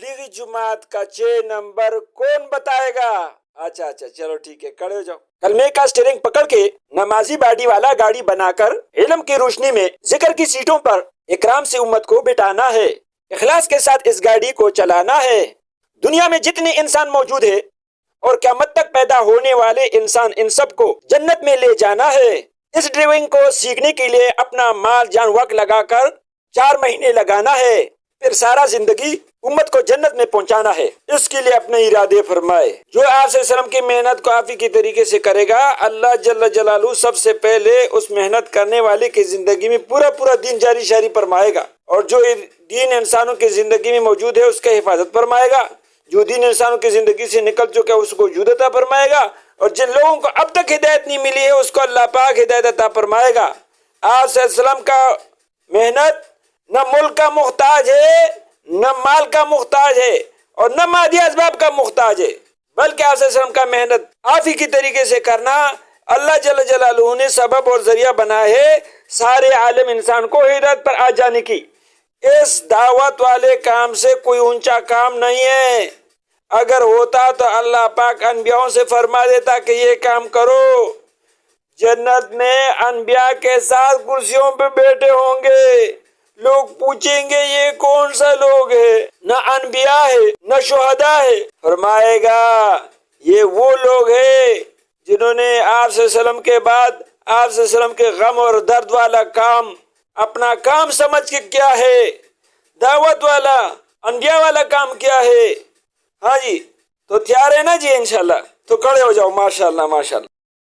تبلیغی جماعت کا 6 نمبر کون بتائے گا؟ اچھا چلو ٹھیک ہے، کھڑے ہو جاؤ۔ کلمے کا اسٹیئرنگ پکڑ کے نمازی باڈی والا گاڑی بنا کر علم کی روشنی میں ذکر کی سیٹوں پر اکرام سے امت کو بٹھانا ہے، اخلاص کے ساتھ اس گاڑی کو چلانا ہے۔ دنیا میں جتنے انسان موجود ہیں اور قیامت تک پیدا ہونے والے انسان، ان سب کو جنت میں لے جانا ہے۔ اس ڈرائیونگ کو سیکھنے کے لیے اپنا مال جان وقت لگا کر 4 مہینے لگانا ہے، پھر سارا زندگی امت کو جنت میں پہنچانا ہے۔ اس کے لیے اپنے ارادے فرمائے۔ جو آپ صلی اللہ علیہ وسلم کی محنت کو آپ ہی کی طریقے سے کرے گا، اللہ جل جلالہ سب سے پہلے اس محنت کرنے والے کی زندگی میں پورا دین جاری شاری فرمائے گا، اور جو دین انسانوں کی زندگی میں موجود ہے اس کا حفاظت فرمائے گا۔ جو دین انسانوں کی زندگی سے نکل چکا ہے اس کو وجود عطا فرمائے گا، اور جن لوگوں کو اب تک ہدایت نہیں ملی ہے اس کو اللہ پاک ہدایت عطا فرمائے گا۔ آپ صلی اللہ علیہ وسلم کا محنت نہ ملک کا محتاج ہے، نہ مال کا محتاج ہے، اور نہ مادی اسباب کا محتاج ہے، بلکہ آپ صلی اللہ علیہ وسلم کا محنت آپ ہی کی طریقے سے کرنا اللہ جل جلالہ نے سبب اور ذریعہ بنا ہے سارے عالم انسان کو ہدایت پر آ جانے کی۔ اس دعوت والے کام سے کوئی اونچا کام نہیں ہے۔ اگر ہوتا تو اللہ پاک انبیاءوں سے فرما دیتا کہ یہ کام کرو۔ جنت میں انبیاء کے ساتھ کرسیوں پہ بیٹھے ہوں گے، لوگ پوچھیں گے یہ کون سا لوگ ہے؟ نہ انبیاء ہے نہ شہداء ہے۔ فرمائے گا یہ وہ لوگ ہیں جنہوں نے آپ صلی اللہ علیہ وسلم کے بعد آپ صلی اللہ علیہ وسلم کے غم اور درد والا کام اپنا کام سمجھ کے کیا ہے، دعوت والا انبیاء والا کام کیا ہے۔ ہاں جی، تو تیار ہے نا جی؟ انشاءاللہ تو کھڑے ہو جاؤ۔ ماشاءاللہ ماشاءاللہ۔